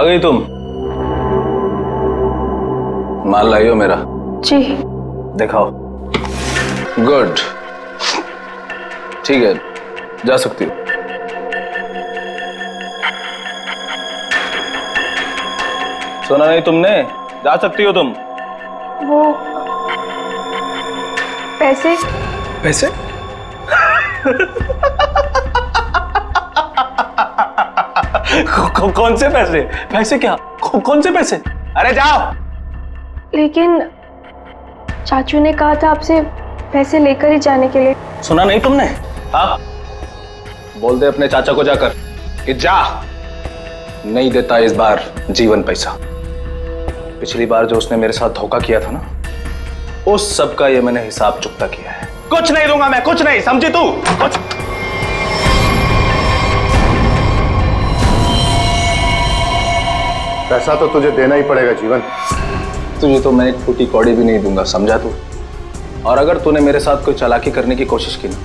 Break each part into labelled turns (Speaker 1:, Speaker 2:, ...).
Speaker 1: गई तुम? माल लाई हो मेरा?
Speaker 2: जी।
Speaker 1: दिखाओ। गुड, ठीक है, जा सकती हो। सुना नहीं तुमने? जा सकती हो तुम।
Speaker 2: वो पैसे?
Speaker 1: पैसे? कौन से पैसे? पैसे क्या? कौन से पैसे? अरे जाओ।
Speaker 2: लेकिन चाचू ने कहा था आपसे पैसे लेकर ही जाने के लिए।
Speaker 1: सुना नहीं तुमने? हाँ, बोल दे अपने चाचा को जाकर कि जा, नहीं देता इस बार जीवन पैसा। पिछली बार जो उसने मेरे साथ धोखा किया था ना, उस सब का ये मैंने हिसाब चुकता किया है। कुछ नहीं दूंगा मैं, कुछ नहीं, समझी तू? कुछ
Speaker 3: पैसा तो तुझे देना ही पड़ेगा जीवन।
Speaker 1: तुझे तो मैं एक फूटी कौड़ी भी नहीं दूंगा, समझा तू? और अगर तूने मेरे साथ कोई चालाकी करने की कोशिश की ना,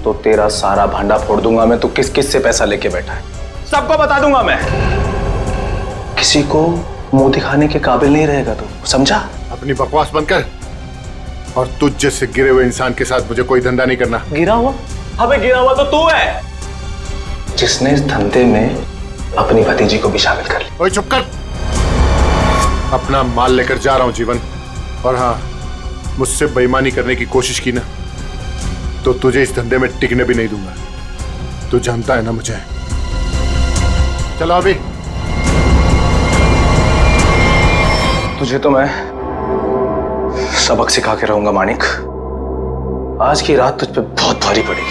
Speaker 1: तो तेरा सारा भांडा फोड़ दूंगा मैं। तू किस किस से पैसा लेके बैठा है सबको बता दूंगा मैं। किसी को मुंह दिखाने के काबिल नहीं रहेगा तू, समझा?
Speaker 3: अपनी बकवास बंद कर और तुझ जैसे गिरे हुए इंसान के साथ मुझे कोई धंधा नहीं करना।
Speaker 1: गिरा हुआ? अबे गिरा हुआ तो तू है, जिसने इस धंधे में अपनी भतीजी को भी शामिल कर लिया।
Speaker 3: ओए चुप कर, अपना माल लेकर जा रहा हूं जीवन। और हाँ, मुझसे बेईमानी करने की कोशिश की ना, तो तुझे इस धंधे में टिकने भी नहीं दूंगा। तू जानता है ना मुझे। चलो अभी।
Speaker 1: तुझे तो मैं सबक सिखा के रहूंगा मानिक। आज की रात तुझ पे बहुत भारी पड़ेगी।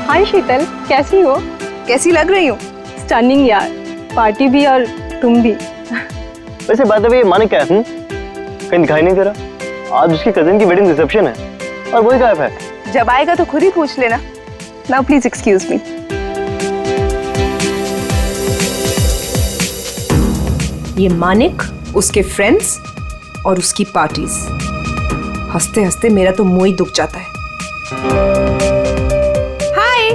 Speaker 2: हाय शीतल, कैसी हो?
Speaker 4: कैसी लग रही हूँ?
Speaker 2: स्टनिंग यार, पार्टी भी और तुम भी।
Speaker 5: वैसे बात है, ये मानिक क्या है? कहीं दिखाई नहीं दे रहा। आज उसकी कजिन की वेडिंग रिसेप्शन है और वही गायब है।
Speaker 4: जब आएगा तो खुद ही पूछ लेना। Now please excuse me. ये मानिक, उसके फ्रेंड्स और उसकी पार्टीज। हंसते हंसते मेरा तो मुंह ही दुख जाता है। हाय।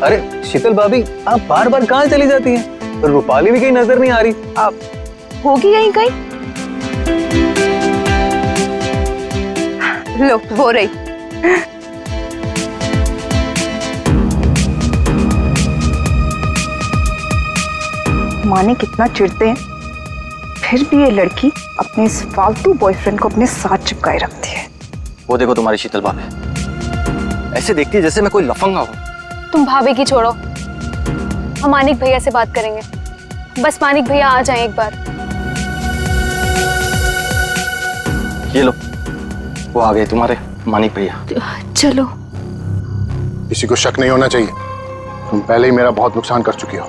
Speaker 5: अरे शीतल भाभी, आप बार बार कहाँ चली जाती हैं? रूपाली भी कहीं नजर नहीं आ रही।
Speaker 4: आप होगी यहीं कहीं? लो, हो रही। माने कितना चिढ़ते हैं, फिर भी ये लड़की अपने इस फालतू बॉयफ्रेंड को अपने साथ चिपकाए रखती है।
Speaker 5: वो देखो तुम्हारी शीतल भाभी, ऐसे देखती है जैसे मैं कोई लफंगा हूँ।
Speaker 6: तुम भाभी की छोड़ो, हम मानिक भैया से बात करेंगे। बस मानिक भैया आ जाएं एक बार।
Speaker 5: ये लो, वो आ गए तुम्हारे मानिक भैया।
Speaker 6: चलो।
Speaker 3: किसी को शक नहीं होना चाहिए, तुम पहले ही मेरा बहुत नुकसान कर चुकी हो।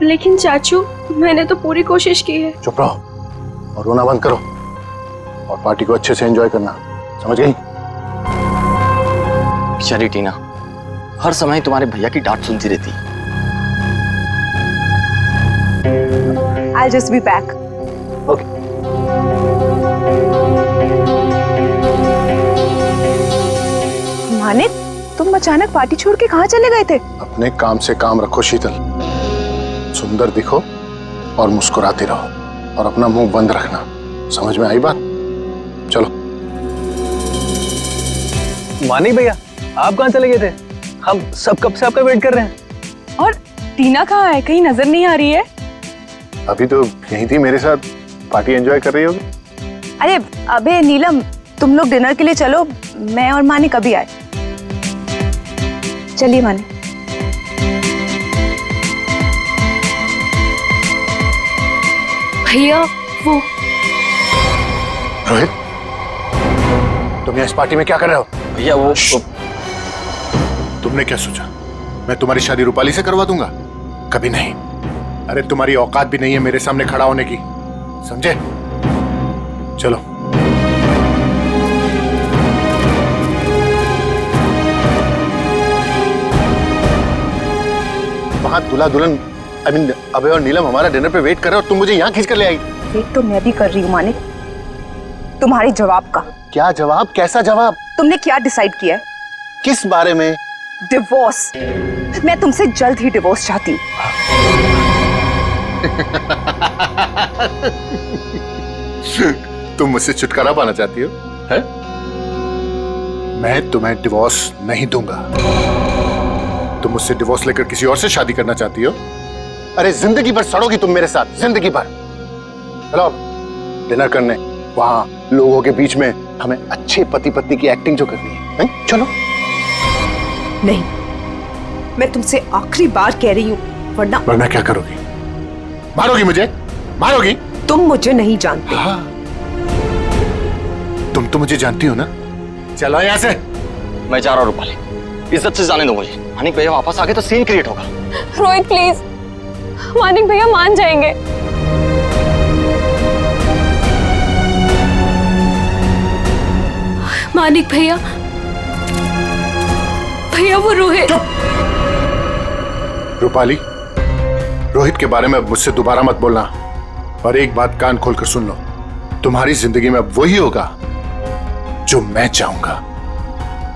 Speaker 2: लेकिन चाचू, मैंने तो पूरी कोशिश की है।
Speaker 3: चुप रहो और रोना बंद करो और पार्टी को अच्छे से एंजॉय करना, समझ गई?
Speaker 5: बेचारी टीना हर समय तुम्हारे भैया की डांट सुनती रहती।
Speaker 4: I'll just be back.
Speaker 5: Okay.
Speaker 4: Manik, तुम अचानक पार्टी छोड़ के कहाँ चले गए थे?
Speaker 3: अपने काम से काम रखो शीतल, सुंदर दिखो और मुस्कुराती रहो और अपना मुंह बंद रखना, समझ में आई बात? चलो।
Speaker 5: मानिक भैया, आप कहाँ चले गए थे? हम सब कब से आपका वेट कर रहे हैं।
Speaker 4: और टीना कहाँ है? कहीं नजर नहीं आ रही है।
Speaker 3: अभी तो यहीं थी मेरे साथ, पार्टी एंजॉय कर रही होगी।
Speaker 4: अरे अबे नीलम, तुम लोग डिनर के लिए चलो, मैं और मानिक अभी आए। चलिए मानिक।
Speaker 6: भैया वो
Speaker 3: रोहित, तुम यहाँ इस पार्टी में क्या कर रहे हो?
Speaker 5: भैया वो
Speaker 3: तुमने क्या सोचा मैं तुम्हारी शादी रूपाली से करवा दूंगा? कभी नहीं। अरे तुम्हारी औकात भी नहीं है मेरे सामने खड़ा होने की, समझे? चलो। वहाँ दूल्हा दुल्हन आई मीन अभय और नीलम हमारा डिनर पे वेट कर रहे हो और तुम मुझे यहाँ खींच कर ले आई।
Speaker 4: वेट तो मैं भी कर रही हूँ मानिक, तुम्हारे जवाब का।
Speaker 3: क्या जवाब? कैसा जवाब?
Speaker 4: तुमने क्या डिसाइड किया है?
Speaker 3: किस बारे में?
Speaker 4: डिवोर्स। मैं तुमसे जल्द ही डिवोर्स चाहती हूँ।
Speaker 3: तुम मुझसे छुटकारा पाना चाहती हो? है? मैं तुम्हें डिवोर्स नहीं दूंगा। तुम मुझसे डिवोर्स लेकर किसी और से शादी करना चाहती हो? अरे जिंदगी भर सड़ोगी तुम मेरे साथ, जिंदगी भर। चलो डिनर करने, वहां लोगों के बीच में हमें अच्छे पति पत्नी की एक्टिंग जो करनी है, चलो।
Speaker 7: नहीं, मैं तुमसे आखिरी बार कह रही हूँ,
Speaker 3: वरना क्या करोगी? मारोगी मुझे? मारोगी?
Speaker 7: तुम मुझे नहीं जानते।
Speaker 3: हाँ। तुम तो मुझे जानती हो ना। चलो यहाँ से।
Speaker 5: मैं जा रहा हूँ रूपाली, इज्जत से जाने दो मुझे। मानिक भैया वापस आ गए तो सीन क्रिएट होगा।
Speaker 6: रोहित प्लीज, मानिक भैया मान जाएंगे। मानिक भैया, भैया वो रोहित।
Speaker 3: रूपाली, रोहित के बारे में मुझसे दोबारा मत बोलना। और एक बात कान खोलकर सुन लो, तुम्हारी जिंदगी में वही होगा जो मैं चाहूंगा।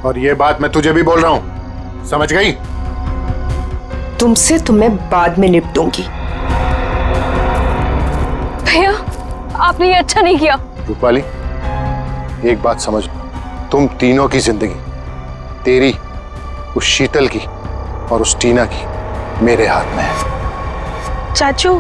Speaker 3: और ये बात मैं तुझे भी बोल रहा हूं, समझ गई?
Speaker 7: तुमसे तो मैं बाद में निपटूंगी।
Speaker 6: भैया आपने ये अच्छा नहीं किया।
Speaker 3: रूपाली, एक बात समझ लो, तुम तीनों की जिंदगी, तेरी, उस शीतल की और उस टीना की, मेरे हाथ में है।
Speaker 2: चाचू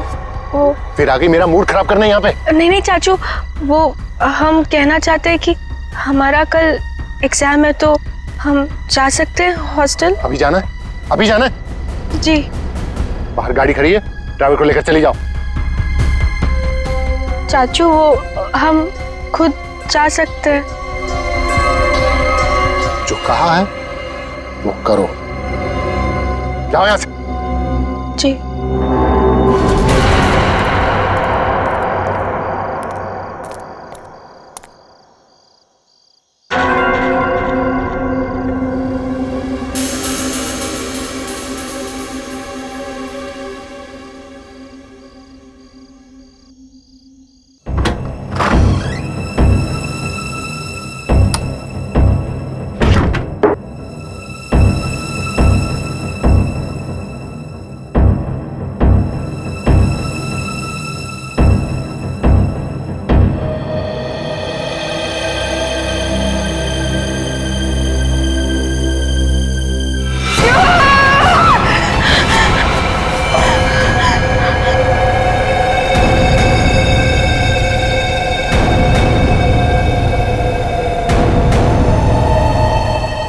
Speaker 2: वो
Speaker 3: फिर आगे मेरा मूड खराब करना यहाँ पे?
Speaker 2: नहीं चाचू, वो हम कहना चाहते हैं कि हमारा कल एग्जाम है तो हम जा सकते हैं हॉस्टल।
Speaker 3: अभी जाना है? अभी जाना है?
Speaker 2: जी।
Speaker 3: बाहर गाड़ी खड़ी है, ड्राइवर को लेकर चली जाओ।
Speaker 2: चाचू वो हम खुद जा सकते हैं।
Speaker 3: जो कहा है वो करो। जाओ यहाँ से।
Speaker 2: जी।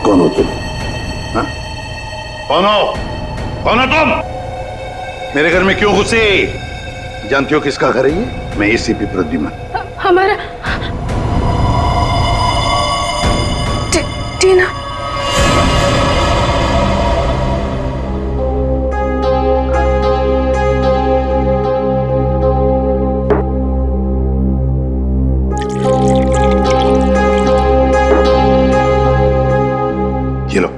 Speaker 8: कौन हो तुम? हाँ? कौन हो? कौन हो तुम? मेरे घर में क्यों घुसे? जानती हो किसका घर है ये? मैं एसीपी प्रद्युमन।
Speaker 2: हमारा टीना।
Speaker 8: ये लो।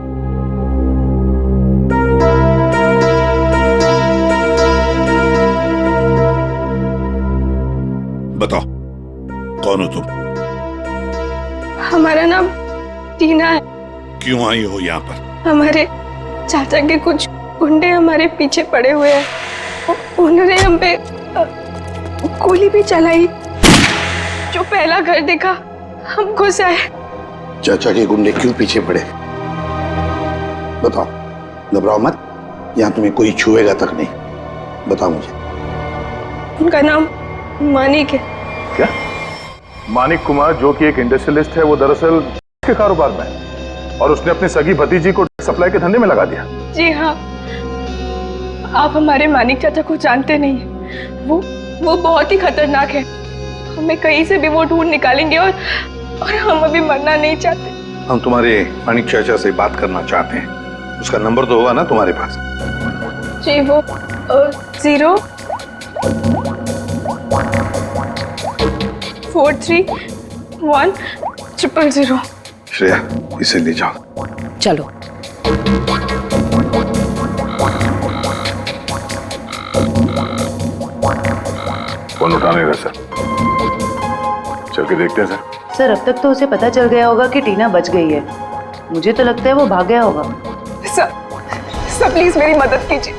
Speaker 8: बताओ कौन हो तुम?
Speaker 2: हमारा नाम टीना है।
Speaker 8: क्यों आई हो यहाँ पर?
Speaker 2: हमारे चाचा के कुछ गुंडे हमारे पीछे पड़े हुए हैं। उन्होंने हम पे गोली भी चलाई। जो पहला घर देखा हम घुस आए।
Speaker 8: चाचा के गुंडे क्यों पीछे पड़े? बताओ, घबराओ मत, यहाँ तुम्हें कोई छुएगा तक नहीं। बताओ मुझे।
Speaker 2: उनका नाम मानिक है।
Speaker 3: क्या? मानिक कुमार, जो कि एक इंडस्ट्रियलिस्ट है, वो दरअसल के कारोबार में है और उसने अपनी सगी भतीजी को सप्लाई के धंधे में लगा दिया।
Speaker 2: जी हाँ, आप हमारे मानिक चाचा को जानते नहीं हैं। वो बहुत ही खतरनाक है। हमें कहीं से भी वो ढूंढ निकालेंगे और हम अभी मरना नहीं चाहते।
Speaker 8: हम तुम्हारे मानिक चाचा से बात करना चाहते हैं। उसका नंबर तो होगा ना तुम्हारे पास?
Speaker 2: जी, वो 0431000।
Speaker 8: श्रेया, इसे ले जाओ।
Speaker 7: चलो।
Speaker 3: फोन उठा नहीं रहा सर। चल के देखते हैं सर।
Speaker 9: सर अब तक तो उसे पता चल गया होगा कि टीना बच गई है। मुझे तो लगता है वो भाग गया होगा।
Speaker 2: सर प्लीज मेरी मदद कीजिए,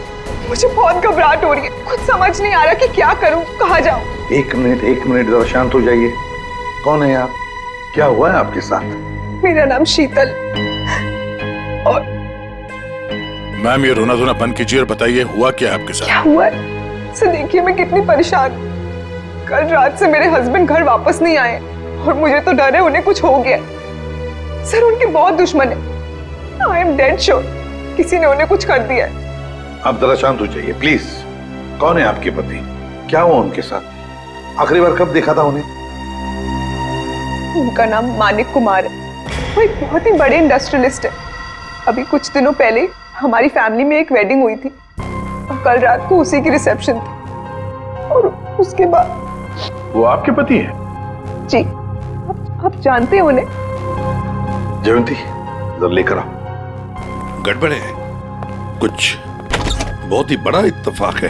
Speaker 2: मुझे बहुत घबराहट हो रही है, कुछ समझ नहीं आ रहा कि क्या करूं, कहाँ जाऊं।
Speaker 8: एक मिनट जरा शांत हो जाइए। कौन है आप? क्या हुआ है आपके साथ?
Speaker 2: मेरा नाम शीतल और
Speaker 3: मैम ये रोना धोना बंद कीजिए और बताइए हुआ क्या है आपके साथ?
Speaker 2: क्या हुआ है सर, देखिए मैं कितनी परेशान हूं। कल रात से मेरे हस्बैंड घर वापस नहीं आए और मुझे तो डर है उन्हें कुछ हो गया। सर उनके बहुत दुश्मन है, आई एम डेड श्योर किसी ने उन्हें कुछ कर दिया है।
Speaker 8: आप जरा शांत हो जाइए प्लीज। कौन है आपके पति? क्या हुआ उनके साथ? आखिरी बार कब देखा था उन्हें?
Speaker 2: उनका नाम मानिक कुमार है, वो एक बहुत ही बड़े इंडस्ट्रियलिस्ट है। अभी कुछ दिनों पहले हमारी फैमिली में एक वेडिंग हुई थी और कल रात को उसी की रिसेप्शन थी और उसके बाद।
Speaker 3: वो आपके पति है?
Speaker 2: जी, आप जानते हैं उन्हें?
Speaker 8: जयंती जरा लेकर आओ।
Speaker 10: गड़बड़ है, कुछ बहुत ही बड़ा इत्तेफाक है।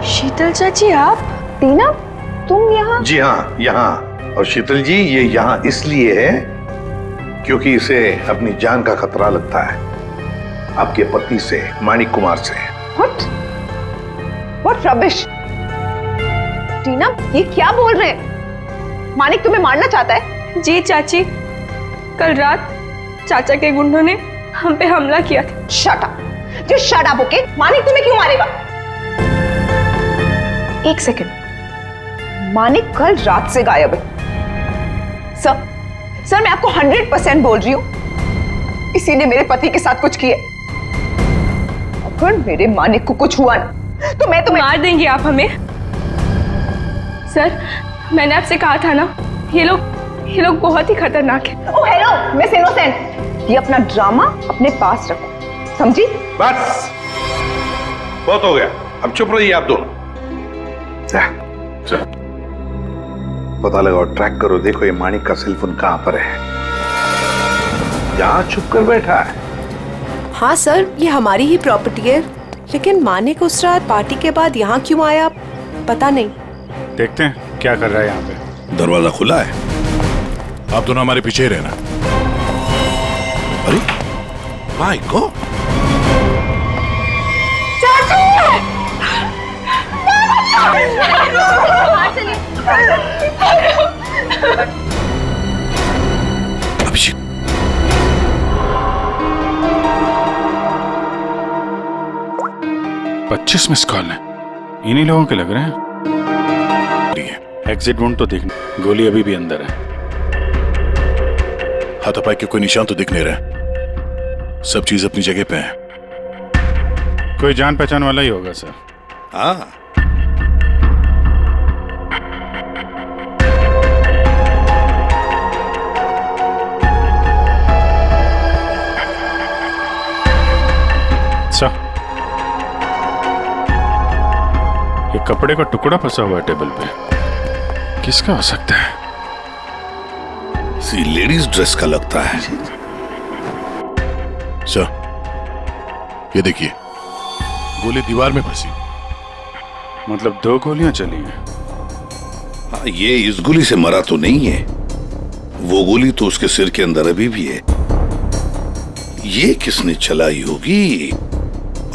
Speaker 2: शीतल चाची आप? टीना तुम यहाँ?
Speaker 8: जी हाँ, यहाँ। और शीतल जी ये यहाँ इसलिए है क्योंकि इसे अपनी जान का खतरा लगता है आपके पति से, मानिक कुमार से।
Speaker 4: What rubbish! टीना ये क्या बोल रहे हैं? मानिक तुम्हें मारना चाहता है?
Speaker 2: जी चाची, कल रात चाचा के गुंडों ने हम पे हमला किया था।
Speaker 4: Shut up! Just shut up, okay? Manik तुम्हें क्यों मारेगा? एक सेकंड, मानिक कल रात से गायब है। सर मैं आपको 100% बोल रही हूँ, इसी ने मेरे पति के साथ कुछ किया। अगर मेरे मानिक को कुछ हुआ ना तो मैं तुम्हें
Speaker 2: मार देंगे आप हमें। सर मैंने आपसे कहा था ना, ये लोग बहुत ही खतरनाक है।
Speaker 4: ओह हेलो मिस इनोसेंट, ये अपना ड्रामा अपने पास रखो, समझी?
Speaker 8: बस बहुत हो गया, अब चुप रहिए आप दोनों। पता लगाओ, ट्रैक करो, देखो ये मानिक का सेल फोन कहां पर है। यहां छुप कर बैठा है।
Speaker 7: हाँ सर, ये हमारी ही प्रॉपर्टी है, लेकिन मानिक उस रात पार्टी के बाद यहाँ क्यों आया पता नहीं।
Speaker 3: देखते हैं क्या कर रहा है यहाँ पे।
Speaker 10: दरवाजा खुला है।
Speaker 3: आप दोनों हमारे पीछे ही रहना।
Speaker 10: अरे my God, Abhishek
Speaker 3: 25 miss call है, इन्हीं लोगों के लग रहे हैं। एग्जिट वोंट तो देखना, गोली अभी भी अंदर है। हाथापाई के कोई निशान तो दिख नहीं रहे, सब चीज अपनी जगह पे है। कोई जान पहचान वाला ही होगा सर।
Speaker 10: हाँ
Speaker 3: सर, ये कपड़े का टुकड़ा फंसा हुआ है टेबल पे, किसका हो सकता है?
Speaker 10: सी लेडीज ड्रेस का लगता है।
Speaker 3: सर ये देखिए, गोली दीवार में फंसी, मतलब 2 गोलियां चली हैं।
Speaker 10: हाँ, ये इस गोली से मरा तो नहीं है, वो गोली तो उसके सिर के अंदर अभी भी है। ये किसने चलाई होगी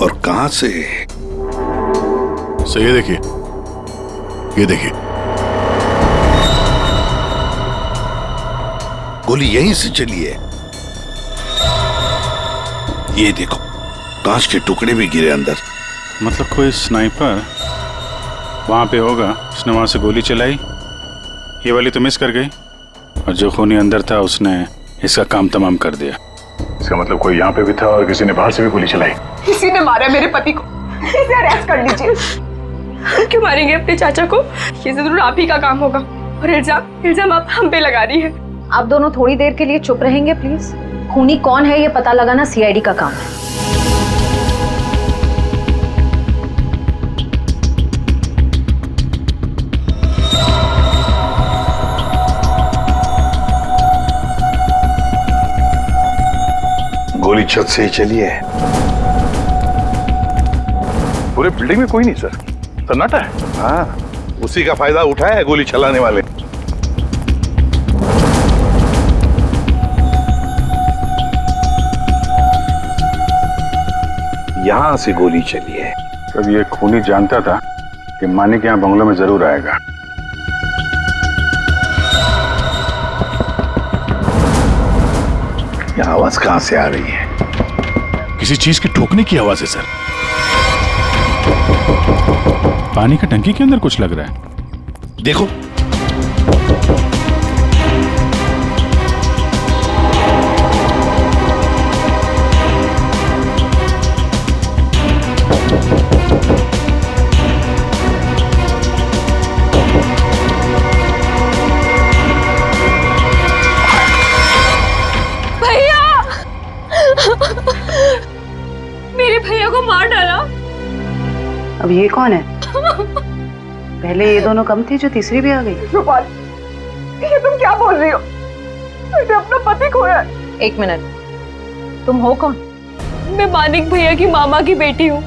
Speaker 10: और कहां से?
Speaker 3: सर ये देखिए, ये देखिए,
Speaker 10: गोली यहीं से चली है। ये देखो, कांच के टुकड़े भी गिरे अंदर।
Speaker 3: मतलब कोई स्नाइपर वहां पे होगा, उसने वहां से गोली चलाई, ये वाली तो मिस कर गई, और जो खूनी अंदर था उसने इसका काम तमाम कर दिया। इसका मतलब कोई यहाँ पे भी था और किसी ने बाहर से भी गोली चलाई।
Speaker 2: किसी ने मारा मेरे पति को, इसे अरेस्ट कर लीजिए। हम क्यों मारेंगे अपने चाचा को? ये जरूर आप ही का काम होगा, और इल्जाम आप हम पे लगा रही है।
Speaker 9: आप दोनों थोड़ी देर के लिए चुप रहेंगे प्लीज। खूनी कौन है ये पता लगाना सीआईडी का काम है।
Speaker 8: छत से ही चलिए।
Speaker 3: पूरे बिल्डिंग में कोई नहीं सर, सन्नाटा है।
Speaker 8: हाँ, उसी का फायदा उठाया है गोली चलाने वाले। यहां से गोली चली है।
Speaker 3: तब ये खूनी जानता था कि मानिक यहाँ बंगलों में जरूर आएगा।
Speaker 8: ये आवाज कहां से आ रही है?
Speaker 11: किसी चीज के ठोकने की आवाज है सर। पानी का टंकी के अंदर कुछ लग रहा है।
Speaker 10: देखो,
Speaker 2: मेरे भैया को मार डाला।
Speaker 9: अब ये कौन है? पहले ये दोनों कम थी, जो तीसरी भी आ गई।
Speaker 4: रूपाली, ये तुम क्या बोल रही हो? मैंने अपना पति खोया है।
Speaker 9: एक मिनट, तुम हो कौन?
Speaker 2: मैं मानिक भैया की मामा की बेटी हूँ।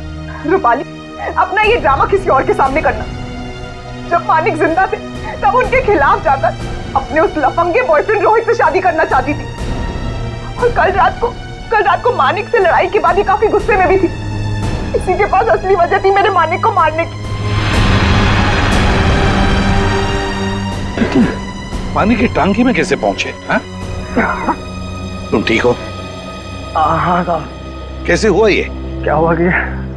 Speaker 4: रूपाली, अपना ये ड्रामा किसी और के सामने करना। जब मानिक जिंदा थे तब उनके खिलाफ जाकर अपने उस लफंगे बॉयफ्रेंड रोहित से शादी करना चाहती थी, और कल रात को मानिक से लड़ाई के बाद ये काफी गुस्से में भी थी। इसी के पास असली वजह थी मेरे मानिक को मारने की।
Speaker 8: पानी की टांकी में कैसे पहुंचे? हाँ? तुम ठीक हो?
Speaker 5: हाँ साहब।
Speaker 8: कैसे हुआ ये?
Speaker 5: क्या हुआ कि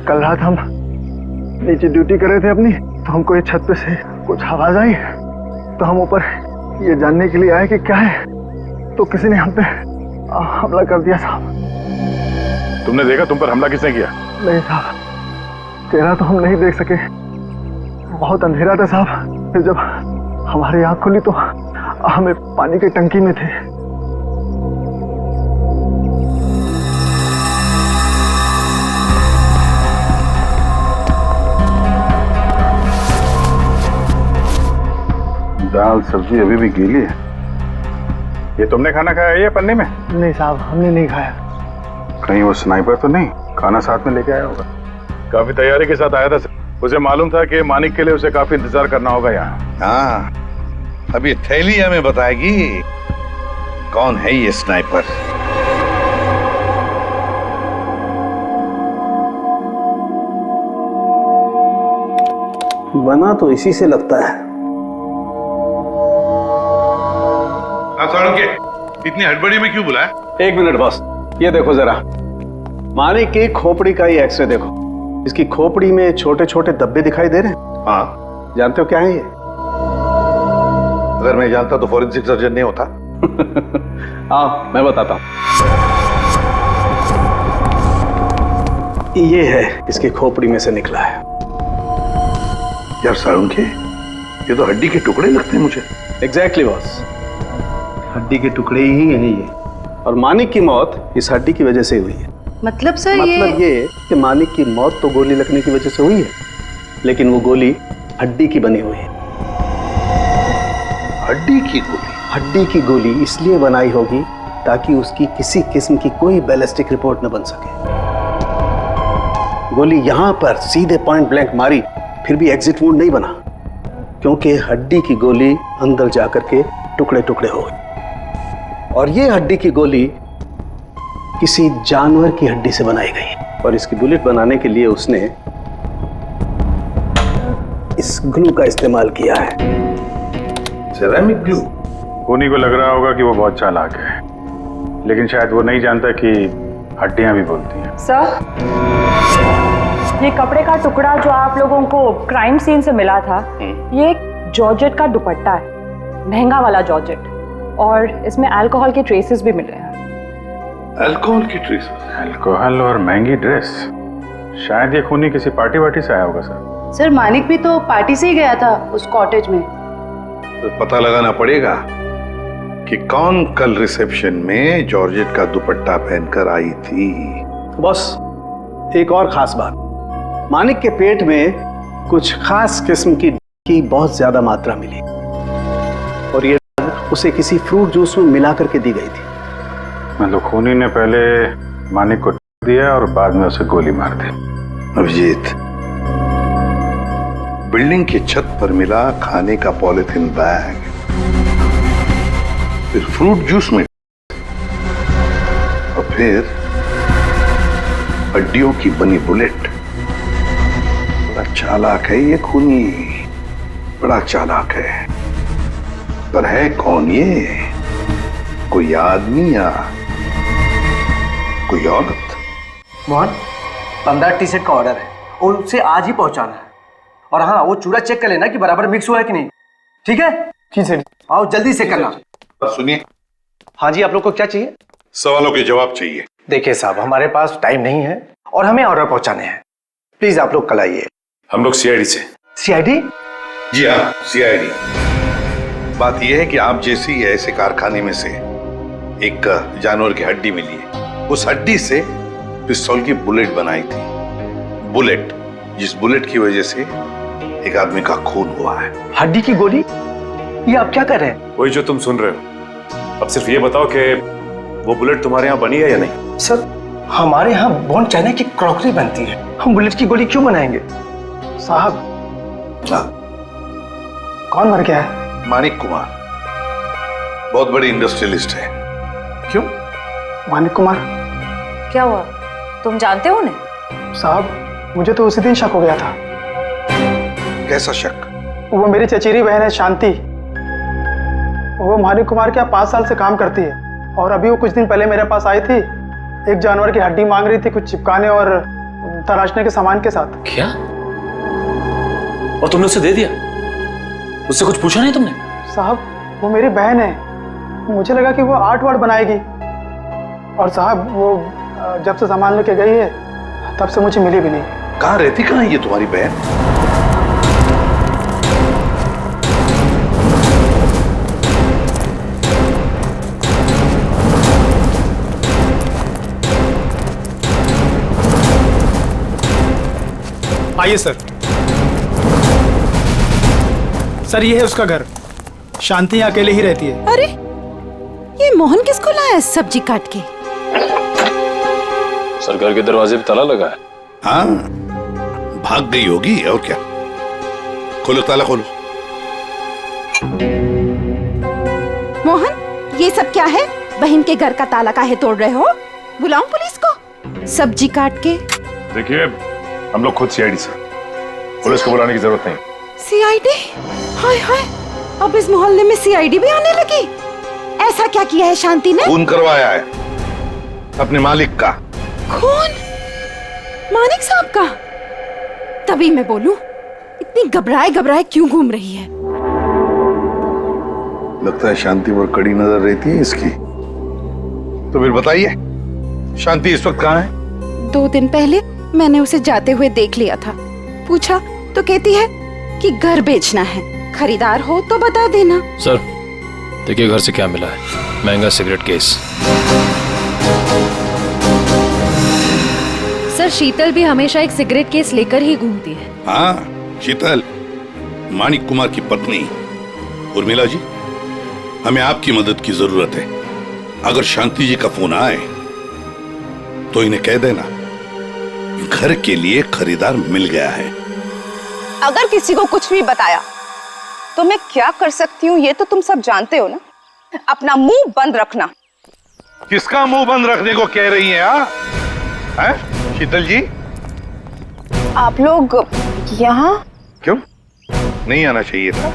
Speaker 5: कल रात हम नीचे ड्यूटी कर रहे थे अपनी, तो हमको ये छत पे से कुछ आवाज आई, तो हम ऊपर ये जानने के लिए आए कि क्या है, तो किसी ने हम पे हमला कर दिया साहब।
Speaker 3: तुमने देखा तुम पर हमला किसने किया?
Speaker 5: नहीं साहब, चेहरा तो हम नहीं देख सके, बहुत अंधेरा था साहब। फिर जब हमारी आंख खुली तो हमें पानी की टंकी में थे।
Speaker 3: दाल सब्जी अभी भी गीली है। ये तुमने खाना खाया है ये पन्नी में?
Speaker 5: नहीं साहब, हमने नहीं खाया।
Speaker 3: कहीं वो स्नाइपर तो नहीं खाना साथ में लेके आया होगा? काफी तैयारी के साथ आया था। उसे मालूम था कि मानिक के लिए उसे काफी इंतजार करना होगा यहाँ।
Speaker 8: हाँ, अभी थैली हमें बताएगी कौन है ये स्नाइपर।
Speaker 12: बना तो इसी से लगता है।
Speaker 8: इतनी हड़बड़ी में क्यों बुलाया?
Speaker 12: एक मिनट बॉस, ये देखो जरा, मानिक की खोपड़ी का ये एक्सरे देखो। इसकी खोपड़ी में छोटे छोटे धब्बे दिखाई दे रहे हैं।
Speaker 8: हाँ।
Speaker 12: जानते हो क्या है ये?
Speaker 8: अगर मैं जानता तो फॉरेंसिक सर्जन नहीं होता।
Speaker 12: हाँ, मैं बताता हूँ। ये है इसकी खोपड़ी में से निकला है।
Speaker 8: यार सारुण के, ये तो हड्डी के टुकड़े लगते हैं मुझे।
Speaker 12: एग्जैक्टली बॉस, हड्डी के टुकड़े ही है ये। और मानिक की मौत इस हड्डी की वजह से हुई है।
Speaker 9: मतलब सर
Speaker 12: मतलब ये कि मानिक की मौत तो गोली लगने की वजह से हुई है, लेकिन वो गोली हड्डी की बनी हुई है।
Speaker 8: हड्डी की गोली?
Speaker 12: हड्डी की गोली इसलिए बनाई होगी ताकि उसकी किसी किस्म की कोई बैलिस्टिक रिपोर्ट न बन सके। गोली यहां पर सीधे पॉइंट ब्लैंक मारी, फिर भी एग्जिट वुंड नहीं बना, क्योंकि हड्डी की गोली अंदर जाकर के टुकड़े टुकड़े हो गए। और ये हड्डी की गोली किसी जानवर की हड्डी से बनाई गई, और इसकी बुलेट बनाने के लिए उसने इस ग्लू का इस्तेमाल किया है।
Speaker 8: Ceramic glue?
Speaker 3: खूनी को लग रहा होगा कि वो बहुत चालाक है, लेकिन शायद वो नहीं जानता कि हड्डियां भी बोलती हैं।
Speaker 13: सर, ये कपड़े का टुकड़ा जो आप लोगों को क्राइम सीन से मिला था, ये एक जॉर्जेट का दुपट्टा है, महंगा वाला जॉर्जेट, और इसमें अल्कोहल के ट्रेसेस भी मिले हैं।
Speaker 8: अल्कोहल की ट्रेसेस?
Speaker 3: अल्कोहल और महंगी ड्रेस? शायद ये खूनी किसी पार्टी वार्टी से आया होगा सर।
Speaker 9: सर, मानिक भी तो पार्टी से ही गया था उस कॉटेज में।
Speaker 8: तो पता लगाना पड़ेगा कि कौन कल रिसेप्शन में जॉर्जेट का दुपट्टा पहनकर आई थी।
Speaker 12: बस एक और खास बात, मानिक के पेट में कुछ खास किस्म की बहुत ज्यादा मात्रा मिली, और ये उसे किसी फ्रूट जूस में मिला करके दी गई थी।
Speaker 3: मतलब खूनी ने पहले मानिक को दिया और बाद में उसे गोली मार दी।
Speaker 8: अभिजीत, बिल्डिंग की छत पर मिला खाने का पॉलिथीन बैग, फिर फ्रूट जूस में, और फिर हड्डियों की बनी बुलेट। बड़ा चालाक है ये खूनी, बड़ा चालाक है। पर है कौन ये? कोई आदमी या कोई औरत?
Speaker 14: मोहन, 15 टी शर्ट का ऑर्डर है और उसे आज ही पहुंचाना है। और हाँ, वो चूड़ा चेक कर लेना कि बराबर मिक्स हुआ है कि नहीं। ठीक है? जी सर। आओ जल्दी से करना।
Speaker 8: सुनिए।
Speaker 14: हाँ जी, आप लोग को क्या चाहिए?
Speaker 8: सवालों के जवाब चाहिए।
Speaker 14: देखिए साहब, हमारे पास टाइम नहीं है और हमें ऑर्डर पहुंचाने हैं। प्लीज आप लोग कल आइए।
Speaker 3: हम लोग सीआईडी से।
Speaker 14: सीआईडी?
Speaker 8: जी हाँ, सीआईडी। बात यह है कि आप जैसी ऐसे कारखाने में से एक जानवर की हड्डी मिली है। उस हड्डी से पिस्तौल की बुलेट बनाई थी। बुलेट, जिस बुलेट की वजह से एक आदमी का खून हुआ है।
Speaker 14: हड्डी की गोली? ये आप क्या कर रहे हैं?
Speaker 3: वही जो तुम सुन रहे हो। अब सिर्फ ये बताओ कि वो बुलेट तुम्हारे यहाँ बनी है या नहीं?
Speaker 14: सर, हमारे यहाँ बॉन चाइना की क्रॉकरी बनती है। हम बुलेट की गोली क्यों बनाएंगे? साहब, कौन मर गया है?
Speaker 8: मानिक कुमार, बहुत बड़े इंडस्ट्रियलिस्ट है।
Speaker 14: क्यों? मानिक कुमार?
Speaker 9: क्या हुआ? तुम जानते हो उन्हें?
Speaker 5: साहब, मुझे तो उसी दिन शक हो गया था।
Speaker 8: कैसा शक?
Speaker 5: वो मेरी चचेरी बहन है शांति। वो मानिक कुमार के यहाँ 5 साल से काम करती है और अभी वो कुछ दिन पहले मेरे पास आई थी। एक जानवर की हड्डी मांग रही थी, कुछ चिपकाने और तराशने के सामान के साथ।
Speaker 11: क्या? और तुमने उसे दे दिया? उससे कुछ पूछा नहीं तुमने?
Speaker 5: साहब, वो मेरी बहन है। मुझे लगा कि वो आर्ट वार्ट बनाएगी। और साहब, वो जब से सामान लेके गई है तब से मुझे मिली भी नहीं।
Speaker 8: कहाँ रहती, कहाँ ये तुम्हारी बहन?
Speaker 15: आइए सर। सर, ये है उसका घर। शांति यहाँ अकेले ही रहती है।
Speaker 16: अरे, ये मोहन किसको लाया है सब्जी काट के?
Speaker 1: सर, घर के दरवाजे पे ताला लगा है।
Speaker 10: हाँ, भाग गई होगी और क्या। खोलो, ताला खोलो।
Speaker 16: मोहन, ये सब क्या है? बहन के घर का ताला काहे तोड़ रहे हो? बुलाऊं पुलिस को? सब्जी काट के।
Speaker 3: देखिए, हम लोग खुद सीआईडी से, पुलिस को बुलाने की जरूरत नहीं।
Speaker 16: सीआईडी? हाय हाय, अब इस मोहल्ले में सीआईडी भी आने लगी। ऐसा क्या किया है शांति ने?
Speaker 8: खून करवाया है अपने मालिक का।
Speaker 16: खून? मानिक साहब का? तभी मैं बोलूं, इतनी घबराए घबराए क्यों घूम रही है?
Speaker 8: लगता है शांति पर कड़ी नजर रहती है इसकी। तो फिर बताइए, शांति इस वक्त कहाँ है?
Speaker 16: 2 दिन पहले मैंने उसे जाते हुए देख लिया था। पूछा तो कहती है कि घर बेचना है, खरीदार हो तो बता देना।
Speaker 11: सर, देखिए घर से क्या मिला है। महंगा सिगरेट केस।
Speaker 9: सर, शीतल भी हमेशा एक सिगरेट केस लेकर ही घूमती है।
Speaker 10: हाँ, शीतल मानिक कुमार की पत्नी। उर्मिला जी, हमें आपकी मदद की जरूरत है। अगर शांति जी का फोन आए तो इन्हें कह देना घर के लिए खरीदार मिल गया है।
Speaker 17: अगर किसी को कुछ भी बताया तो मैं क्या कर सकती हूँ ये तो तुम सब जानते हो ना। अपना मुंह बंद रखना।
Speaker 8: किसका मुंह बंद रखने को कह रही हैं? हैं? शीतल जी,
Speaker 17: आप लोग यहाँ
Speaker 8: क्यों? नहीं आना चाहिए था।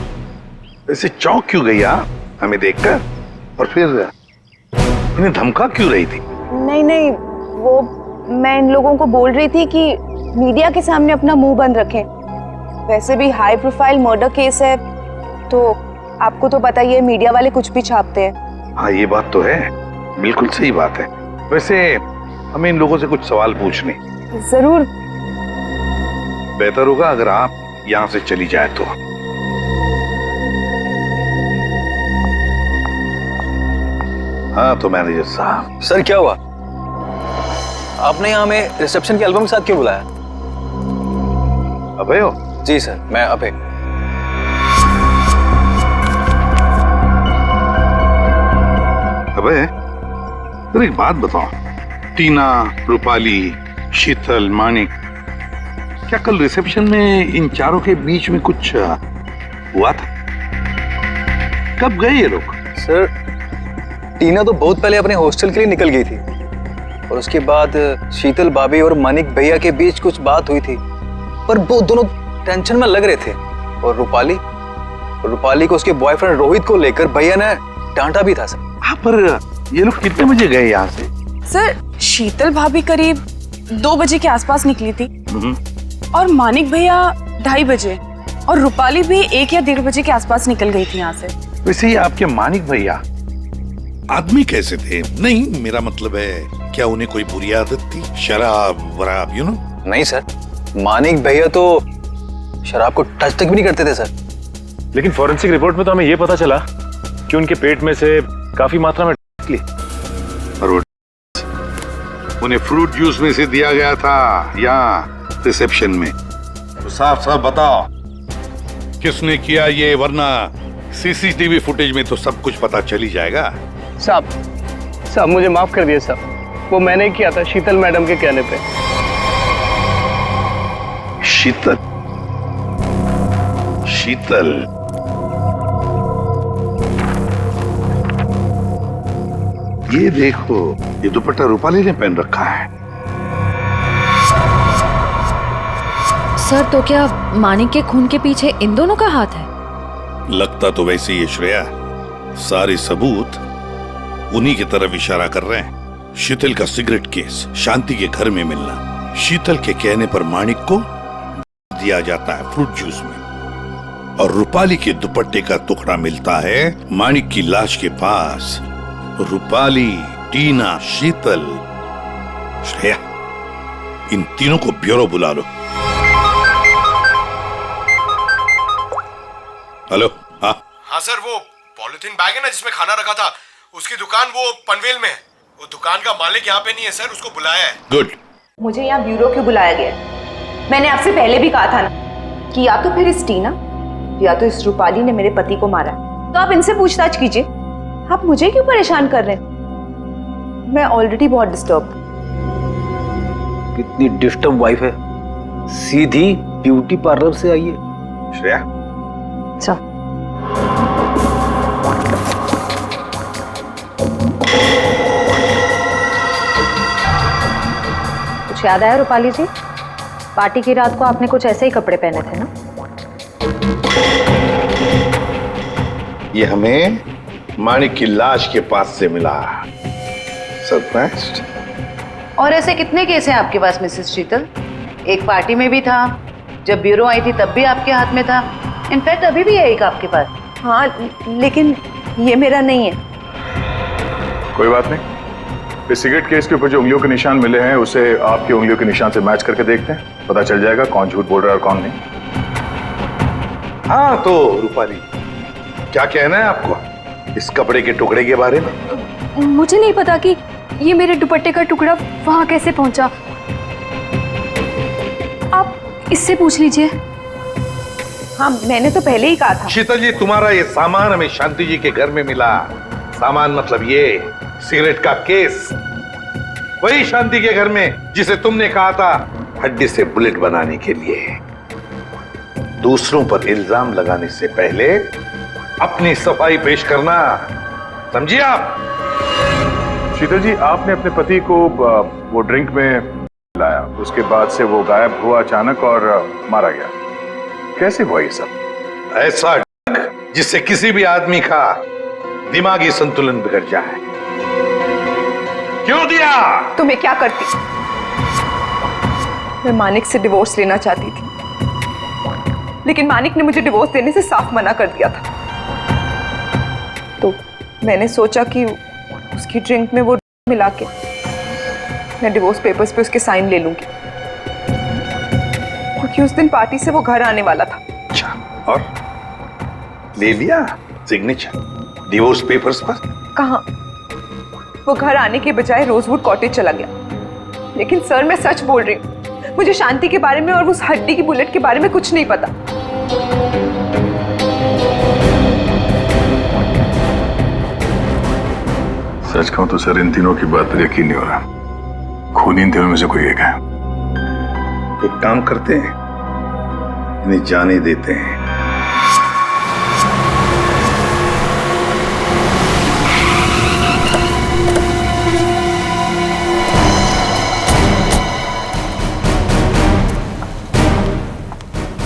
Speaker 8: ऐसे चौंक क्यों गई आप हमें देखकर? और फिर इन्हें धमका क्यों रही थी?
Speaker 17: नहीं नहीं, वो मैं इन लोगों को बोल रही थी कि मीडिया के सामने अपना मुंह बंद रखें। वैसे भी हाई प्रोफाइल मर्डर केस है तो आपको तो पता ही है, मीडिया वाले कुछ भी छापते हैं।
Speaker 8: हाँ, ये बात तो है, बिल्कुल सही बात है। वैसे हमें इन लोगों से कुछ सवाल पूछने।
Speaker 17: जरूर।
Speaker 8: बेहतर होगा अगर आप यहाँ से चली जाए तो। हाँ तो मैनेजर साहब।
Speaker 1: सर, क्या हुआ? आपने यहाँ हमें रिसेप्शन के एल्बम के साथ क्यों बुलाया?
Speaker 8: अभय हो?
Speaker 1: जी सर, मैं अभय।
Speaker 8: अबे, फिर एक बात बताओ, टीना, रूपाली, शीतल, मानिक, क्या कल रिसेप्शन में इन चारों के बीच में कुछ हुआ था? कब गए ये लोग?
Speaker 1: सर, टीना तो बहुत पहले अपने हॉस्टल के लिए निकल गई थी और उसके बाद शीतल भाभी और मानिक भैया के बीच कुछ बात हुई थी, पर वो दोनों टेंशन में लग रहे थे। और रूपाली को उसके बॉयफ्रेंड रोहित को लेकर भैया ने डांटा भी था सर।
Speaker 8: हाँ, पर ये लोग कितने बजे गए यहाँ से?
Speaker 18: सर, शीतल भाभी करीब 2 बजे के आसपास निकली थी और मानिक भैया 2:30 बजे और रूपाली भी 1 या 1:30 बजे के आसपास निकल गई थी यहाँ से।
Speaker 8: वैसे ही आपके मानिक भैया
Speaker 10: आदमी कैसे थे? नहीं, मेरा मतलब है क्या उन्हें कोई बुरी आदत थी? शराब वराब, यू नो?
Speaker 1: नहीं सर, मानिक भैया तो शराब को टच तक भी नहीं करते थे सर।
Speaker 11: लेकिन फॉरेंसिक रिपोर्ट में तो हमें यह पता चला कि उनके पेट में से काफी मात्रा में निकली।
Speaker 8: और उन्हें फ्रूट जूस में से दिया गया था यहाँ रिसेप्शन में। तो साफ साफ बताओ किसने किया ये, वरना सीसीटीवी फुटेज में तो सब कुछ पता चल ही जाएगा।
Speaker 14: साहब मुझे माफ कर दिए साहब, वो मैंने किया था शीतल मैडम के कहने पे।
Speaker 8: शीतल? ये देखो, ये दुपट्टा रूपाली ने पहन रखा है।
Speaker 9: सर, तो क्या मानिक के खून के पीछे इन दोनों का हाथ है?
Speaker 10: लगता तो वैसे ही है श्रेया। सारे सबूत उन्हीं की तरफ इशारा कर रहे हैं। शीतल का सिगरेट केस, शांति के घर में मिलना, शीतल के कहने पर मानिक को दिया जाता है फ्रूट जूस में, और रूपाली के दुपट्टे का टुकड़ा मिलता है मानिक की लाश के पास। रूपाली, टीना, शीतल, श्रेया, इन तीनों को ब्यूरो बुला लो। हेलो।
Speaker 3: हाँ सर, वो पॉलिथीन बैग है ना जिसमें खाना रखा था, उसकी दुकान वो पनवेल में है। वो दुकान का मालिक यहाँ पे नहीं है सर, उसको बुलाया है।
Speaker 10: गुड।
Speaker 17: मुझे यहाँ ब्यूरो क्यों बुलाया गया? मैंने आपसे पहले भी कहा था ना कि या तो फिर इस टीना या तो इस रूपाली ने मेरे पति को मारा, तो आप इनसे पूछताछ कीजिए। आप मुझे क्यों परेशान कर रहे हैं? मैं ऑलरेडी बहुत डिस्टर्ब।
Speaker 1: कितनी डिस्टर्ब वाइफ है, सीधी ब्यूटी पार्लर से आई है।
Speaker 8: श्रेया,
Speaker 9: कुछ याद आया रूपाली जी? पार्टी की रात को आपने कुछ ऐसे ही कपड़े पहने थे ना?
Speaker 8: ये हमें मानिक की लाश के पास से मिला। सरप्राइज्ड।
Speaker 19: और ऐसे कितने केस हैं आपके पास मिसेस शीतल? एक पार्टी में भी था, जब ब्यूरो आई थी तब भी आपके हाथ में था, इनफैक्ट अभी भी है एक आपके पास।
Speaker 17: हाँ, लेकिन ये मेरा नहीं है।
Speaker 3: कोई बात नहीं, इस सिगरेट केस के ऊपर जो उंगलियों के निशान मिले हैं उसे आपकी उंगलियों के निशान से मैच करके देखते हैं, पता चल जाएगा कौन झूठ बोल रहा है और कौन नहीं।
Speaker 8: हाँ, तो रूपाली, क्या कहना है आपको इस कपड़े के टुकड़े के बारे में?
Speaker 6: मुझे नहीं पता कि ये मेरे दुपट्टे का टुकड़ा वहां कैसे पहुंचा। आप इससे पूछ लीजिए।
Speaker 17: हाँ, मैंने तो पहले ही कहा था।
Speaker 8: शीतल जी, तुम्हारा ये सामान हमें शांति जी के घर में मिला। सामान मतलब ये सिगरेट का केस, वही शांति के घर में जिसे तुमने कहा था हड्डी से बुलेट बनाने के लिए। दूसरों पर इल्जाम लगाने से पहले अपनी सफाई पेश करना, समझिए आप?
Speaker 3: शीतल जी, आपने अपने पति को वो ड्रिंक में लाया, उसके बाद से वो गायब हुआ अचानक और मारा गया। कैसे हुआ ये सब?
Speaker 8: ऐसा ड्रग जिससे किसी भी आदमी का दिमागी संतुलन बिगड़ जाए। क्यों दिया?
Speaker 4: तो मैं क्या करती? मैं मानिक से डिवोर्स लेना चाहती थी, लेकिन मानिक ने मुझे डिवोर्स देने से साफ मना कर दिया था। तो मैंने सोचा कि उसकी ड्रिंक में वो मिला के मैं डिवोर्स पेपर्स पे उसके साइन ले लूंगी, क्योंकि उस दिन पार्टी से वो घर आने वाला था।
Speaker 8: अच्छा, और ले लिया सिग्नेचर डिवोर्स पेपर्स पर?
Speaker 4: कहाँ, वो घर आने के बजाय रोजवुड कॉटेज चला गया। लेकिन सर, मैं सच बोल रही हूँ, मुझे शांति के बारे में और उस हड्डी की बुलेट के बारे में कुछ नहीं पता।
Speaker 3: सच कहूं तो सर, इन तीनों की बात पर यकीन नहीं हो रहा। खूनी इन तीनों में से कोई एक है।
Speaker 8: एक काम करते हैं, इन्हें जाने देते हैं।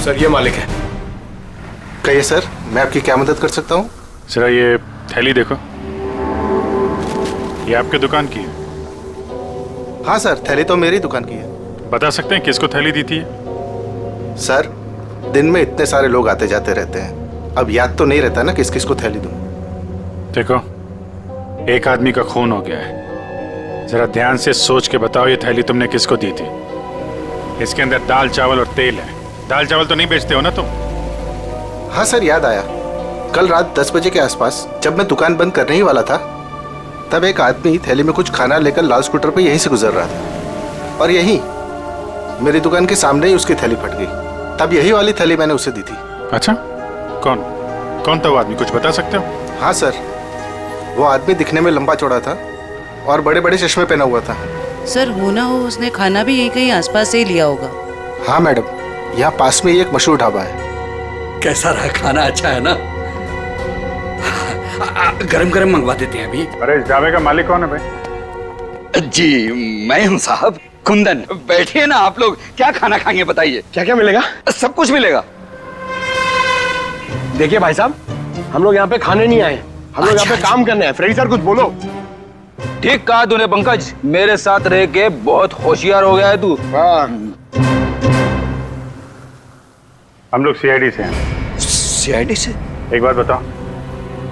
Speaker 20: सर ये मालिक है।
Speaker 21: कहिए सर, मैं आपकी क्या मदद कर सकता हूँ?
Speaker 3: जरा ये थैली देखो, ये आपके दुकान की है?
Speaker 21: हाँ सर, थैली तो मेरी दुकान की है।
Speaker 3: बता सकते हैं किसको थैली दी थी?
Speaker 21: सर, दिन में इतने सारे लोग आते जाते रहते हैं, अब याद तो नहीं रहता ना किस किस को थैली दूं।
Speaker 3: देखो, एक आदमी का खून हो गया है, जरा ध्यान से सोच के बताओ ये थैली तुमने किसको दी थी? इसके अंदर दाल चावल और तेल है। दाल चावल तो नहीं बेचते हो ना तुम?
Speaker 21: हाँ सर, याद आया। कल रात 10 बजे के आसपास जब मैं दुकान बंद करने ही वाला था, तब एक आदमी थैली में कुछ खाना लेकर लाल स्कूटर पे यहीं से गुजर रहा था, और यहीं मेरी दुकान के सामने ही उसकी थैली फट गई। तब यही वाली थैली मैंने उसे दी थी।
Speaker 3: अच्छा, कौन कौन था वो आदमी, कुछ बता सकते हो?
Speaker 21: हाँ सर, वो आदमी दिखने में लंबा चौड़ा था और बड़े बड़े चश्मे पहना हुआ था।
Speaker 19: सर, हो ना हो उसने खाना भी यहीं कहीं आसपास से ही लिया होगा।
Speaker 21: हाँ मैडम, यहाँ पास में ही एक मशहूर ढाबा है।
Speaker 22: कैसा रहा खाना? अच्छा है ना? गरम गरम मंगवा देते हैं अभी।
Speaker 3: अरे इस ढाबे का मालिक कौन है भाई?
Speaker 22: जी मैं हूँ साहब, कुंदन। बैठिए ना आप लोग, क्या खाना खाएंगे बताइए?
Speaker 20: क्या क्या मिलेगा?
Speaker 22: सब कुछ मिलेगा।
Speaker 20: देखिए भाई साहब, हम लोग यहाँ पे खाने नहीं आए, हम लोग यहाँ पे काम करने आए। फ्रेडी सर कुछ बोलो।
Speaker 23: ठीक कहा तूने पंकज, मेरे साथ रह के बहुत होशियार हो गया है तू।
Speaker 3: हम लोग सीआईडी से हैं।
Speaker 22: सीआईडी से?
Speaker 3: एक बात बताओ,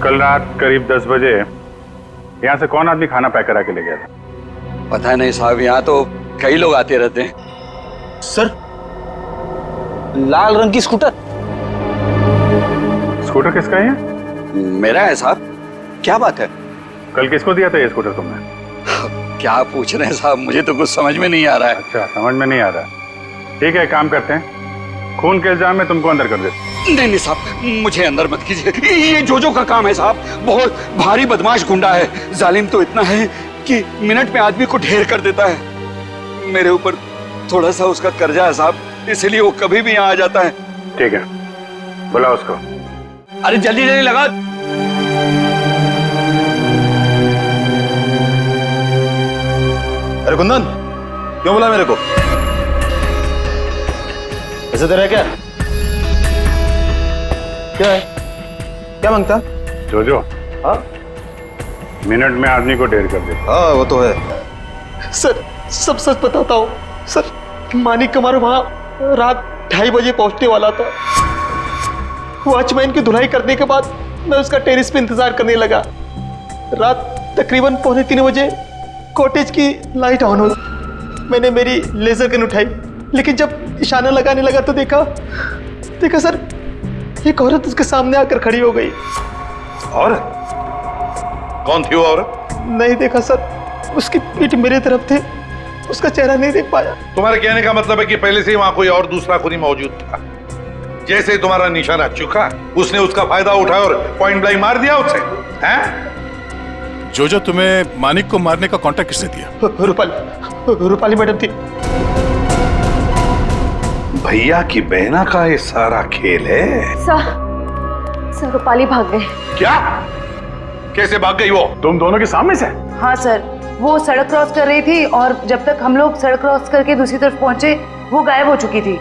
Speaker 3: कल रात करीब 10 बजे यहाँ से कौन आदमी खाना पैक करा के ले गया था?
Speaker 22: पता नहीं साहब, यहाँ तो कई लोग आते रहते हैं।
Speaker 23: सर, लाल रंग की स्कूटर।
Speaker 3: स्कूटर किसका है?
Speaker 22: मेरा है साहब। क्या बात है?
Speaker 3: कल किसको दिया था ये स्कूटर तुमने?
Speaker 22: क्या पूछ रहे हैं साहब, मुझे तो कुछ समझ में नहीं आ रहा है।
Speaker 3: अच्छा, समझ में नहीं आ रहा। ठीक है, काम करते हैं, खून के इल्जाम में तुमको अंदर कर देते।
Speaker 22: नहीं साहब, मुझे अंदर मत कीजिए, ये जोजो का काम है साहब। बहुत भारी बदमाश गुंडा है, जालिम तो इतना है कि मिनट में आदमी को ढेर कर देता है। मेरे ऊपर थोड़ा सा उसका कर्जा है साहब, इसलिए वो कभी भी यहाँ आ जाता है।
Speaker 3: ठीक है, बुला उसको।
Speaker 22: अरे जल्दी जल्दी लगा।
Speaker 20: अरे कुंदन, क्यों बोला मेरे को? ऐसे तेरा क्या क्या है? क्या मांगता?
Speaker 3: जोजो, हाँ, मिनट में आदमी को ढेर कर दे।
Speaker 20: हाँ वो तो है।
Speaker 5: सर, सब सच बताता हूँ सर। मानिक कुमार वहाँ रात 2:30 बजे पहुंचने वाला था। वॉचमैन की धुलाई करने के बाद मैं उसका टेरेस पे इंतजार करने लगा। रात तकरीबन 2:45 बजे कॉटेज की लाइट ऑन हुई। मैंने मेरी लेजर गन उठाई, लेकिन जब इशारा लगाने लगा तो देखा सर, एक औरत उसके सामने आकर खड़ी हो गई।
Speaker 8: औरत? कौन थी वो औरत?
Speaker 5: नहीं देखा सर, उसकी पीठ मेरे तरफ थे, उसका चेहरा नहीं देख पाया।
Speaker 8: तुम्हारे कहने का मतलब है कि पहले से ही वहां कोई और दूसरा खूनी मौजूद था। जैसे ही तुम्हारा निशाना चुका, उसने उसका फायदा उठाया और पॉइंट ब्लैंक मार दिया उसे, हैं?
Speaker 3: जोजो, तुम्हें मानिक को मारने का कॉन्ट्रैक्ट किसने दिया?
Speaker 5: रूपाली मैडम थी।
Speaker 8: भैया की बहना का ये सारा खेल है।
Speaker 6: सर रूपाली भाग गए।
Speaker 8: क्या? कैसे भाग गई वो?
Speaker 3: तुम दोनों के सामने से?
Speaker 19: हाँ सर, वो सड़क क्रॉस कर रही थी और जब तक हम लोग सड़क क्रॉस करके दूसरी तरफ पहुंचे, वो गायब हो चुकी थी।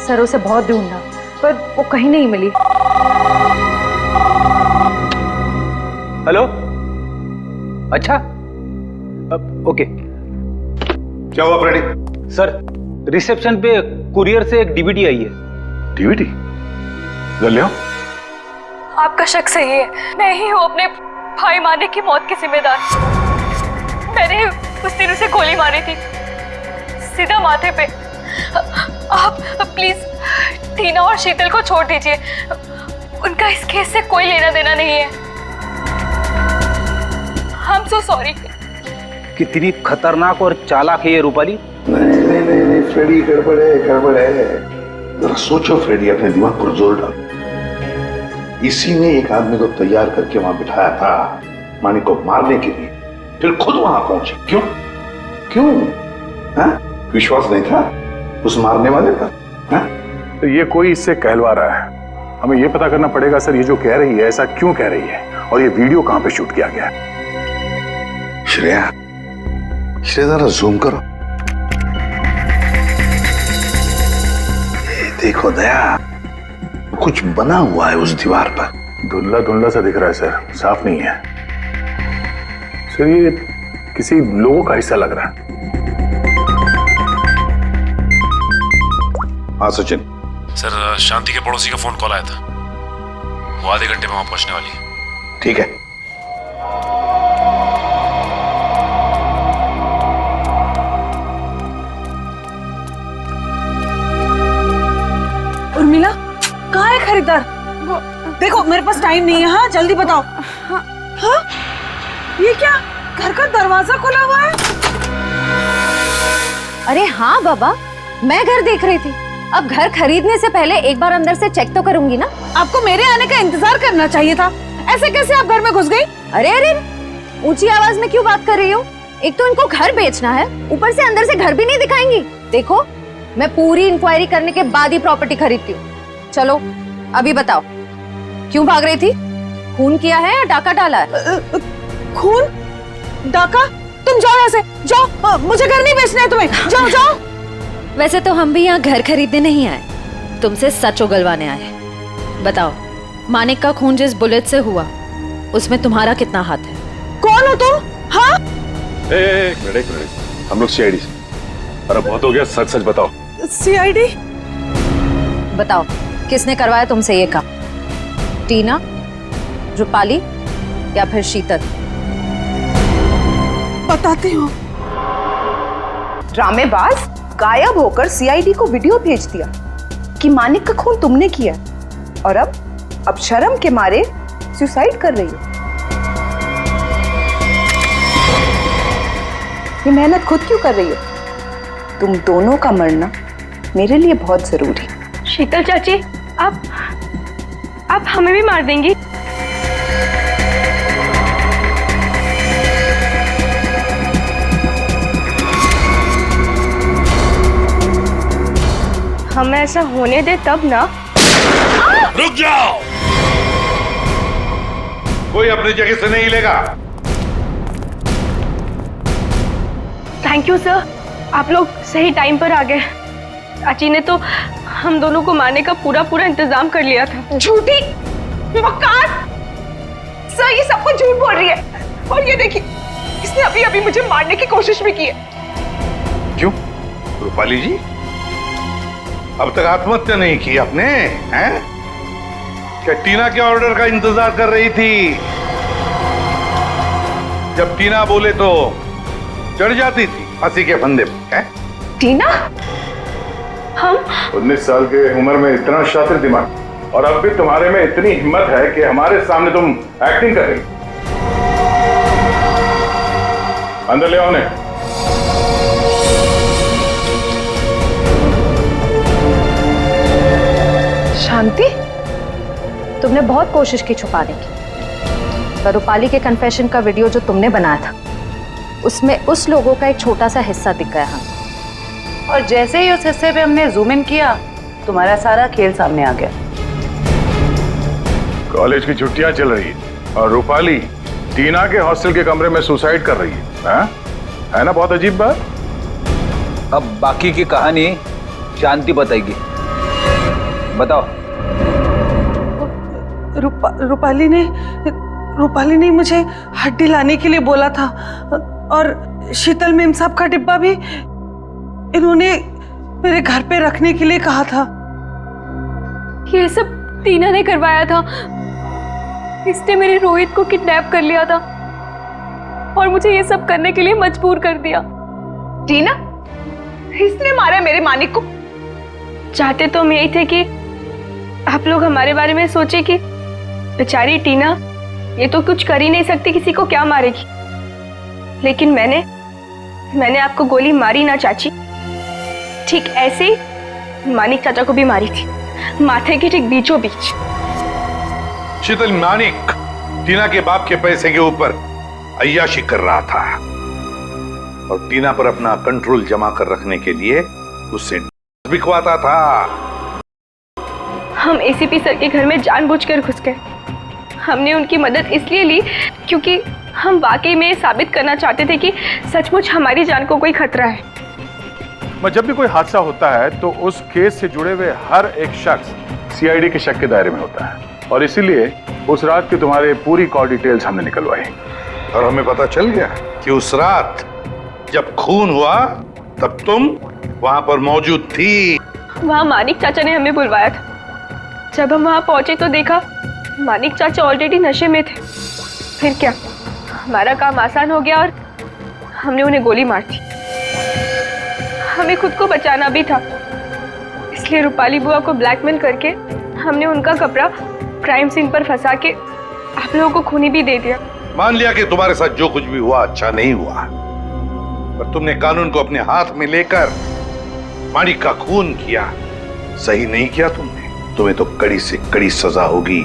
Speaker 6: सर उसे बहुत ढूंढा पर वो कहीं नहीं मिली।
Speaker 23: हेलो, अच्छा, ओके।
Speaker 8: क्या हुआ फ्रेडी?
Speaker 23: सर, रिसेप्शन पे कुरियर से एक डीवीडी आई है।
Speaker 8: डीवीडी? ले आओ।
Speaker 2: आपका शक सही है, मैं ही हूँ अपने भाई मानिक की मौत की जिम्मेदार। मैंने उस दिन उसे गोली मारी थी, सीधा माथे पे। आप प्लीज टीना और शीतल को छोड़ दीजिए, उनका इस केस से कोई लेना देना नहीं है। I'm so sorry।
Speaker 23: कितनी खतरनाक और चालाक है ये रूपाली।
Speaker 8: नहीं फ्रेडी, गड़बड़ है। जरा सोचो फ्रेडी, अपने दिमाग पर जोर डालो। इसी ने एक आदमी को तैयार करके वहां बिठाया था मानिक को मारने के लिए, फिर खुद वहां पहुंची। क्यों? हाँ? विश्वास नहीं था उस मारने वाले पर? हाँ?
Speaker 3: तो ये कोई इससे कहलवा रहा है। हमें ये पता करना पड़ेगा सर, ये जो कह रही है ऐसा क्यों कह रही है, और ये वीडियो कहां पे शूट किया गया है।
Speaker 8: श्रेया, जरा जूम करो। ये देखो दया, कुछ बना हुआ है उस दीवार पर।
Speaker 3: धुंधला धुंधला सा दिख रहा है सर, साफ नहीं है सर। ये किसी लोगों का हिस्सा लग रहा है।
Speaker 8: हाँ सचिन।
Speaker 7: सर, शांति के पड़ोसी का फोन कॉल आया था, वो आधे घंटे में वहां पहुंचने वाली है।
Speaker 8: ठीक है।
Speaker 18: उर्मिला, कहाँ है खरीदार? देखो मेरे पास टाइम नहीं है। हाँ जल्दी बताओ। हाँ? ये क्या, घर का दरवाजा खुला हुआ है?
Speaker 9: अरे हाँ बाबा, मैं घर देख रही थी। अब घर खरीदने से पहले एक बार अंदर से चेक तो करूंगी ना।
Speaker 18: आपको मेरे आने का इंतजार करना चाहिए था। ऐसे कैसे आप घर में घुस गई?
Speaker 9: अरे अरे, ऊंची आवाज में क्यों बात कर रही हो? एक तो इनको घर बेचना है, ऊपर से अंदर से घर भी नहीं दिखाएंगी। देखो, मैं पूरी इंक्वायरी करने के बाद ही प्रॉपर्टी खरीदती हूँ। चलो अभी बताओ, क्यों भाग रही थी? खून किया है या डाका डाला है?
Speaker 18: खून? डाका? तुम जाओ यहाँ से, जाओ। मुझे घर नहीं बेचना है तुम्हें, जाओ जाओ।
Speaker 9: वैसे तो हम भी यहाँ घर खरीदने नहीं आए, तुमसे सच उगलवाने आए। बताओ, मानिक का खून जिस बुलेट से हुआ उसमें तुम्हारा कितना हाथ है?
Speaker 18: कौन हो तुम? हाँ?
Speaker 7: एक मिनट, हम लोग सीआईडी से। अरे बहुत हो गया, सच सच बताओ।
Speaker 18: सीआईडी?
Speaker 9: बताओ, किसने करवाया तुमसे ये काम? टीना, रूपाली या फिर शीतल?
Speaker 18: बताती हूँ।
Speaker 4: ड्रामेबाज, गायब होकर सीआईडी को वीडियो भेज दिया कि मानिक का खून तुमने किया, और अब शर्म के मारे सुसाइड कर रही हो। ये मेहनत खुद क्यों कर रही हो? तुम दोनों का मरना मेरे लिए बहुत जरूरी।
Speaker 2: शीतल चाची, आप हमें भी मार देंगी? हमें ऐसा होने दे तब ना।
Speaker 8: रुक जाओ, कोई अपनी जगह से नहीं हिलेगा।
Speaker 2: थैंक यू सर, आप लोग सही टाइम पर आ गए। चाची ने तो हम दोनों को मारने का पूरा इंतजाम कर लिया था।
Speaker 4: झूठी, मक्कार! सर ये सब कुछ झूठ बोल रही है, और ये देखिए, इसने अभी अभी मुझे मारने की कोशिश भी की है।
Speaker 8: क्यों रूपाली जी, अब तक आत्महत्या नहीं की आपने? हैं? क्या टीना के ऑर्डर का इंतजार कर रही थी? जब टीना बोले तो चढ़ जाती थी फांसी के फंदे पे।
Speaker 4: टीना? हम
Speaker 3: 19 साल के उम्र में इतना शातिर दिमाग, और अब भी तुम्हारे में इतनी हिम्मत है कि हमारे सामने तुम एक्टिंग कर रही। अंदर ले आओ उन्हें।
Speaker 9: शांति, तुमने बहुत कोशिश की छुपाने की, पर रूपाली के कन्फेशन का वीडियो जो तुमने बनाया था उसमें उस लोगों का एक छोटा सा हिस्सा दिख गया हमें।
Speaker 19: और जैसे ही उस हिस्से पे हमने जूम इन किया, तुम्हारा सारा खेल सामने आ गया।
Speaker 3: कॉलेज की छुट्टियां चल रही है और रूपाली टीना के हॉस्टल के कमरे में सुसाइड कर रही है ना? बहुत अजीब बात।
Speaker 23: अब बाकी की कहानी शांति बताएगी। बताओ।
Speaker 18: रूपाली ने मुझे हड्डी लाने के लिए बोला था, और शीतल मेम साहब का डिब्बा भी इन्होंने मेरे घर पे रखने के लिए कहा था।
Speaker 6: ये सब टीना ने करवाया था। इसने मेरे रोहित को किडनैप कर लिया था और मुझे ये सब करने के लिए मजबूर कर दिया।
Speaker 4: टीना, इसने मारा मेरे मानिक को?
Speaker 2: चाहते तो हम यही थे कि आप लोग हमारे बारे में सोचे कि बेचारी टीना ये तो कुछ कर ही नहीं सकती, किसी को क्या मारेगी। लेकिन मैंने आपको गोली मारी ना चाची, ठीक ऐसे ही मानिक चाचा को भी मारी थी, माथे के ठीक बीचों बीच।
Speaker 8: शीतल, मानिक टीना के बाप के पैसे के ऊपर अय्याशी कर रहा था। और टीना पर अपना कंट्रोल जमा कर रखने के लिए उससे बिकवाता था।
Speaker 2: हम एसीपी सर के घर में जानबूझकर घुस गए। हमने उनकी मदद इसलिए ली क्योंकि हम वाकई में साबित करना चाहते थे कि सचमुच हमारी जान को कोई खतरा है।
Speaker 3: जब भी कोई हादसा होता है तो उस केस से जुड़े हुए हर एक शख्स सीआईडी के शक के दायरे में होता है, और इसीलिए उस रात की तुम्हारे पूरी कॉल डिटेल्स हमने निकलवाई
Speaker 8: और हमें पता चल गया कि उस रात जब खून हुआ तब तुम वहां पर मौजूद थी।
Speaker 2: वहाँ मानिक चाचा ने हमें बुलवाया था। जब हम वहाँ पहुंचे तो देखा मानिक चाचा ऑलरेडी नशे में थे। फिर क्या, हमारा काम आसान हो गया और हमने उन्हें गोली मार दी। हमें खुद को बचाना भी था, इसलिए रूपाली बुआ को ब्लैकमेल करके हमने उनका कपड़ा क्राइम सीन पर फंसा के आप लोगों को खूनी भी दे दिया।
Speaker 8: मान लिया कि तुम्हारे साथ जो कुछ भी हुआ अच्छा नहीं हुआ, पर तुमने कानून को अपने हाथ में लेकर मानिक का खून किया। सही नहीं किया तुमने, तुम्हें तो कड़ी से कड़ी सजा होगी।